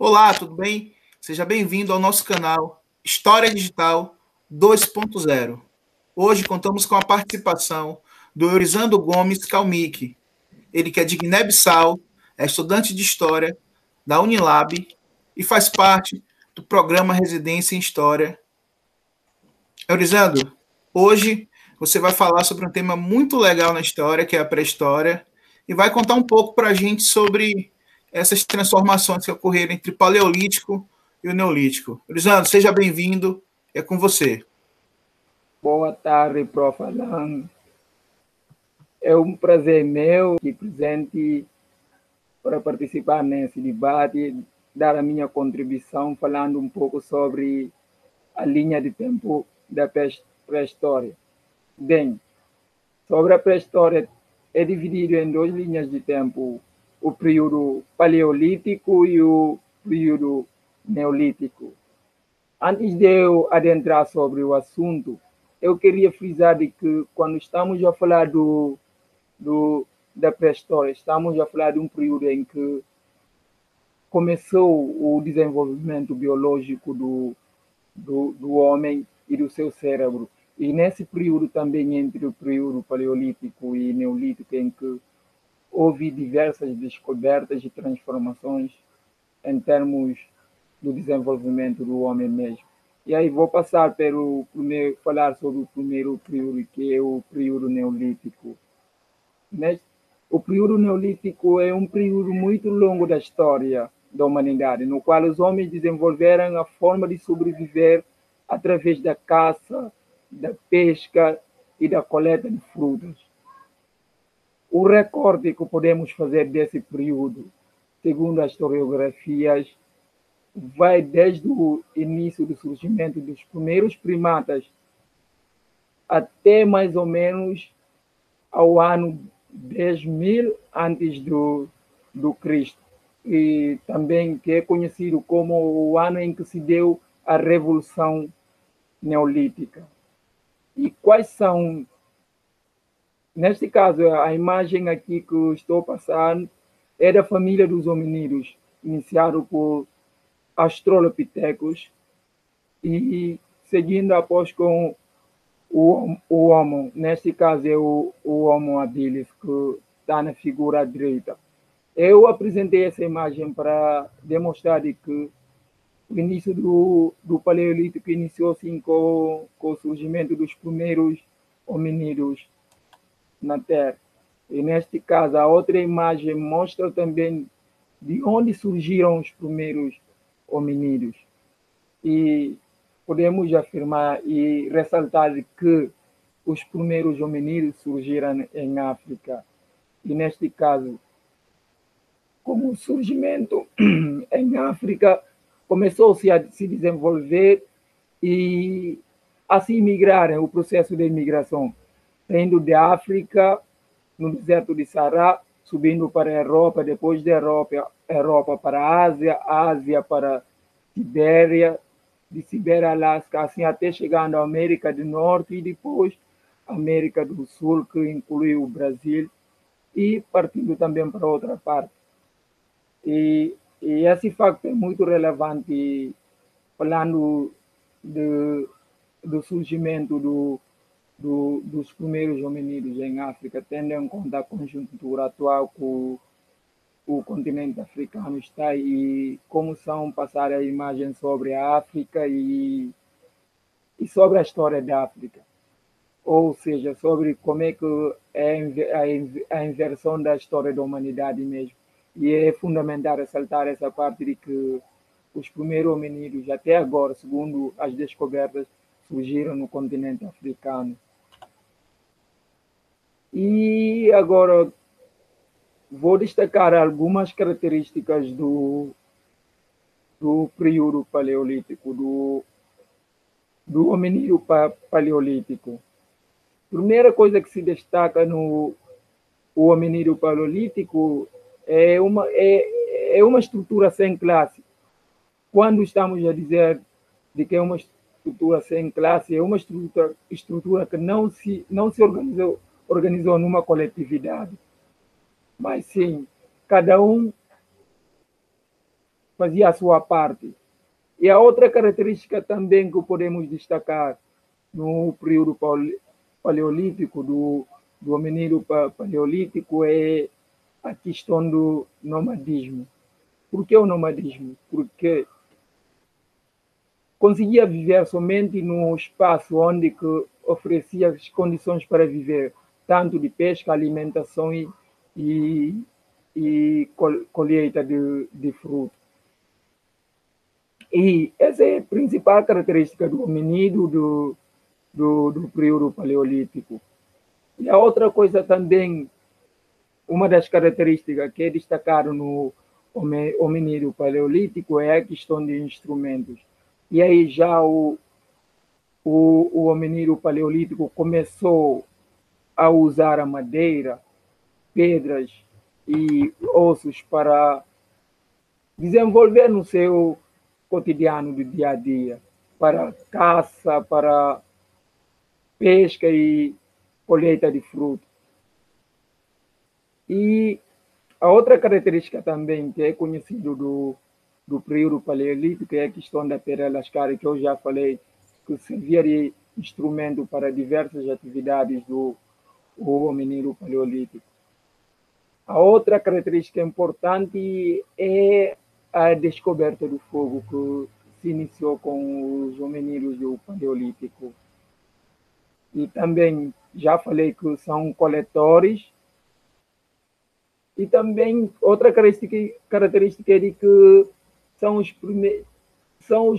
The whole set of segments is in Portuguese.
Olá, tudo bem? Seja bem-vindo ao nosso canal História Digital 2.0. Hoje contamos com a participação do Eurizando Gomes Calmique. Ele que é de Guiné-Bissau, é estudante de História da Unilab e faz parte do programa Residência em História. Eurizando, hoje você vai falar sobre um tema muito legal na história, que é a pré-história, e vai contar um pouco para a gente sobre essas transformações que ocorreram entre o Paleolítico e o Neolítico. Eurizando, seja bem-vindo, é com você. Boa tarde, prof. Alan. É um prazer meu aqui presente para participar nesse debate, dar a minha contribuição falando um pouco sobre a linha de tempo da pré-história. Bem, sobre a pré-história, é dividido em duas linhas de tempo, o período paleolítico e o período neolítico. Antes de eu adentrar sobre o assunto, eu queria frisar de que quando estamos a falar da pré-história, estamos a falar de um período em que começou o desenvolvimento biológico do homem e do seu cérebro. E nesse período também, entre o período paleolítico e neolítico, em que houve diversas descobertas e transformações em termos do desenvolvimento do homem mesmo. E aí vou passar pelo primeiro, falar sobre o primeiro período, que é o período neolítico. O período neolítico é um período muito longo da história da humanidade, no qual os homens desenvolveram a forma de sobreviver através da caça, da pesca e da coleta de frutas. O recorde que podemos fazer desse período, segundo as historiografias, vai desde o início do surgimento dos primeiros primatas até mais ou menos ao ano 10.000 antes do Cristo, e também que é conhecido como o ano em que se deu a Revolução Neolítica. E quais são, neste caso, a imagem aqui que eu estou passando é da família dos hominídeos, iniciado por Australopithecus, e seguindo após com o Homo, neste caso é o Homo habilis, que está na figura à direita. Eu apresentei essa imagem para demonstrar que o início do Paleolítico iniciou assim com o surgimento dos primeiros hominídeos na Terra. E neste caso, a outra imagem mostra também de onde surgiram os primeiros hominídeos. E podemos afirmar e ressaltar que os primeiros hominídeos surgiram em África. E neste caso, como o surgimento em África começou-se a se desenvolver e a se imigrar, o processo de imigração, indo de África, no deserto de Saara, subindo para a Europa, depois da Europa para a Ásia para Sibéria, de Sibéria a Alasca, assim até chegando à América do Norte e depois América do Sul, que inclui o Brasil, e partindo também para outra parte. E esse facto é muito relevante, falando do surgimento dos primeiros hominídeos em África, tendo em conta a conjuntura atual que o continente africano está e como são passar a imagem sobre a África e sobre a história da África. Ou seja, sobre como é que é a inversão da história da humanidade mesmo. E é fundamental ressaltar essa parte de que os primeiros hominídeos, até agora, segundo as descobertas, surgiram no continente africano. E agora vou destacar algumas características do período paleolítico, do hominídeo paleolítico. Primeira coisa que se destaca no hominídeo paleolítico é uma estrutura sem classe. Quando estamos a dizer de que é uma estrutura sem classe, é uma estrutura que não se organizou numa coletividade, mas sim, cada um fazia a sua parte. E a outra característica também que podemos destacar no período paleolítico, do hominídeo paleolítico, é a questão do nomadismo. Por que o nomadismo? Porque conseguia viver somente no espaço onde que oferecia as condições para viver, tanto de pesca, alimentação e colheita de frutos. E essa é a principal característica do hominídeo do período paleolítico. E a outra coisa também, uma das características que é destacada no hominídeo paleolítico é a questão de instrumentos. E aí já o hominídeo paleolítico começou a usar a madeira, pedras e ossos para desenvolver no seu cotidiano do dia a dia, para caça, para pesca e colheita de frutos. E a outra característica também que é conhecido do período paleolítico é a questão da pedra lascada, que eu já falei, que servia de instrumento para diversas atividades do hominídeo paleolítico. A outra característica importante é a descoberta do fogo, que se iniciou com os hominídeos do Paleolítico. E também já falei que são coletores. E também outra característica é de que são os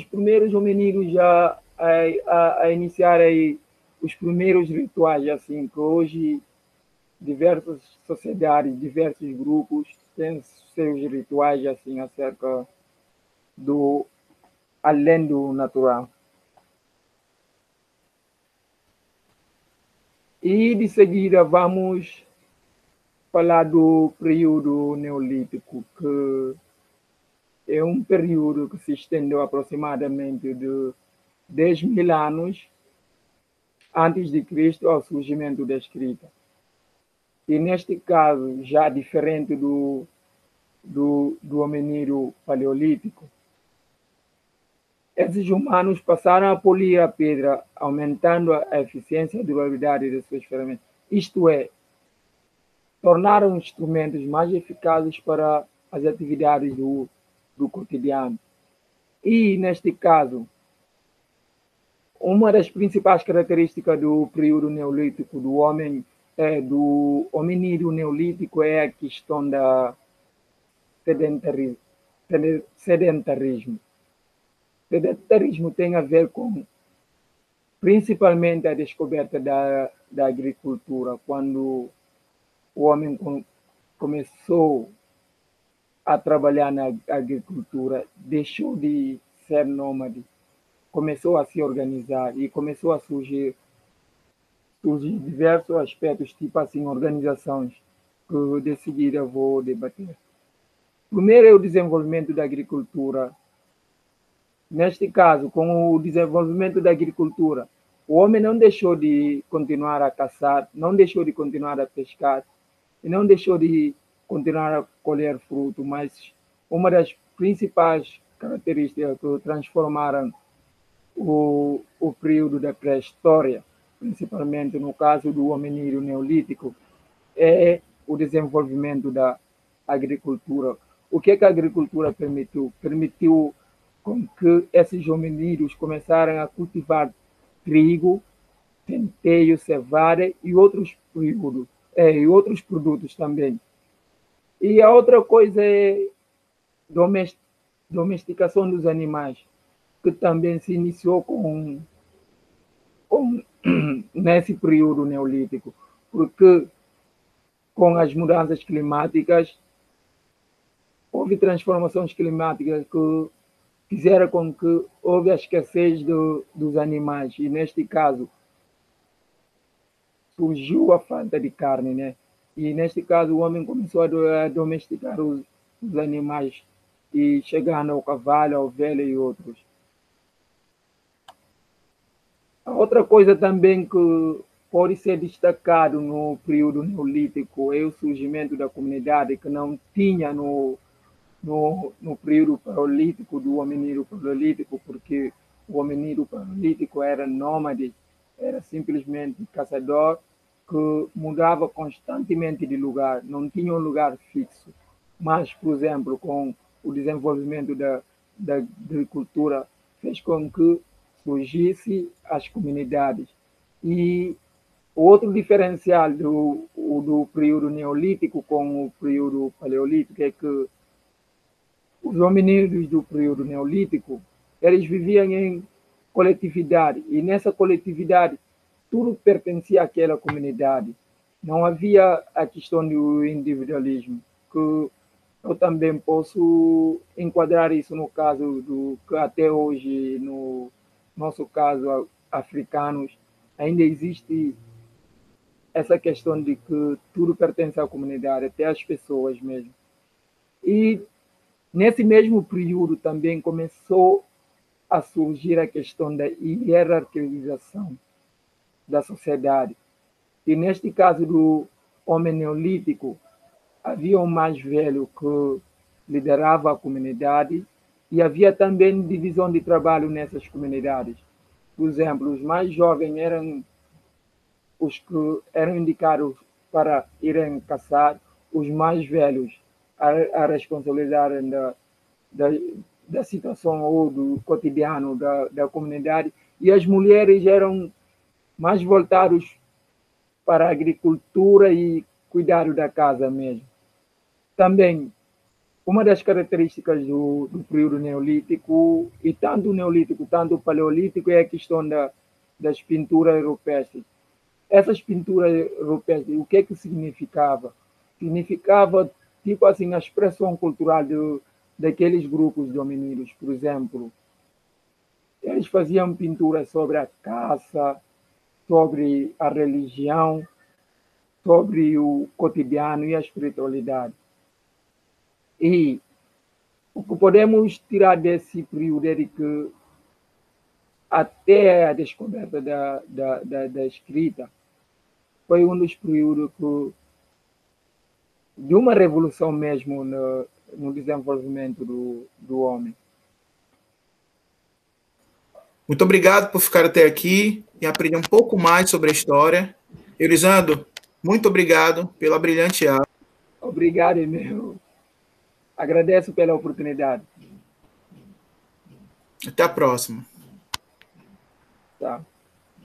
primeiros hominídeos a iniciar aí os primeiros rituais, assim, que hoje diversas sociedades, diversos grupos têm seus rituais assim acerca do além do natural. E de seguida vamos falar do período neolítico, que é um período que se estendeu aproximadamente de 10.000 anos antes de Cristo ao surgimento da escrita. E neste caso, já diferente do hominídeo paleolítico, esses humanos passaram a polir a pedra, aumentando a eficiência e a durabilidade das suas ferramentas. Isto é, tornaram instrumentos mais eficazes para as atividades do cotidiano. E, neste caso, uma das principais características do período neolítico do hominídeo neolítico é a questão da sedentarismo. Sedentarismo tem a ver com, principalmente, a descoberta da agricultura, quando o homem começou a trabalhar na agricultura, deixou de ser nômade, começou a se organizar e começou a surgir diversos aspectos, tipo assim, organizações, que de seguida vou debater. Primeiro é o desenvolvimento da agricultura. Neste caso, com o desenvolvimento da agricultura, o homem não deixou de continuar a caçar, não deixou de continuar a pescar, e não deixou de continuar a colher fruto, mas uma das principais características que transformaram o período da pré-história, principalmente no caso do hominídeo neolítico, é o desenvolvimento da agricultura. O que a agricultura permitiu? Permitiu com que esses hominídeos começaram a cultivar trigo, centeio, cevada e outros produtos também. E a outra coisa é domesticação dos animais, que também se iniciou nesse período neolítico, porque com as mudanças climáticas houve transformações climáticas que fizeram com que houve a escassez dos animais, e neste caso surgiu a falta de carne, né? E neste caso o homem começou a domesticar os animais, e chegando ao cavalo, ao ovelha e outros. A outra coisa também que pode ser destacado no período neolítico é o surgimento da comunidade, que não tinha no no período paleolítico, do hominídeo paleolítico, porque o hominídeo paleolítico era nômade, era simplesmente caçador que mudava constantemente de lugar, não tinha um lugar fixo. Mas, por exemplo, com o desenvolvimento da agricultura, fez com que surgisse as comunidades. E outro diferencial do período neolítico com o período paleolítico é que os hominídeos do período neolítico, eles viviam em coletividade, e nessa coletividade tudo pertencia àquela comunidade. Não havia a questão do individualismo, que eu também posso enquadrar isso no caso do que até hoje, no nosso caso, africanos, ainda existe essa questão de que tudo pertence à comunidade, até às pessoas mesmo. E nesse mesmo período também começou a surgir a questão da hierarquização da sociedade. E neste caso do homem neolítico, havia um mais velho que liderava a comunidade e havia também divisão de trabalho nessas comunidades. Por exemplo, os mais jovens eram os que eram indicados para irem caçar, os mais velhos a responsabilidade da, da situação ou do cotidiano da comunidade, e as mulheres eram mais voltados para a agricultura e cuidado da casa mesmo. Também, uma das características do período neolítico, e tanto o neolítico, tanto o paleolítico, é a questão das pinturas rupestres. Essas pinturas rupestres, o que significava? Significava, tipo assim, a expressão cultural daqueles grupos de hominídeos. Por exemplo, eles faziam pinturas sobre a caça, sobre a religião, sobre o cotidiano e a espiritualidade. E o que podemos tirar desse período é de que até a descoberta da escrita foi um dos períodos de uma revolução mesmo no desenvolvimento do homem. Muito obrigado por ficar até aqui e aprender um pouco mais sobre a história. Elisandro, muito obrigado pela brilhante aula. Obrigado, meu. Agradeço pela oportunidade. Até a próxima. Tá.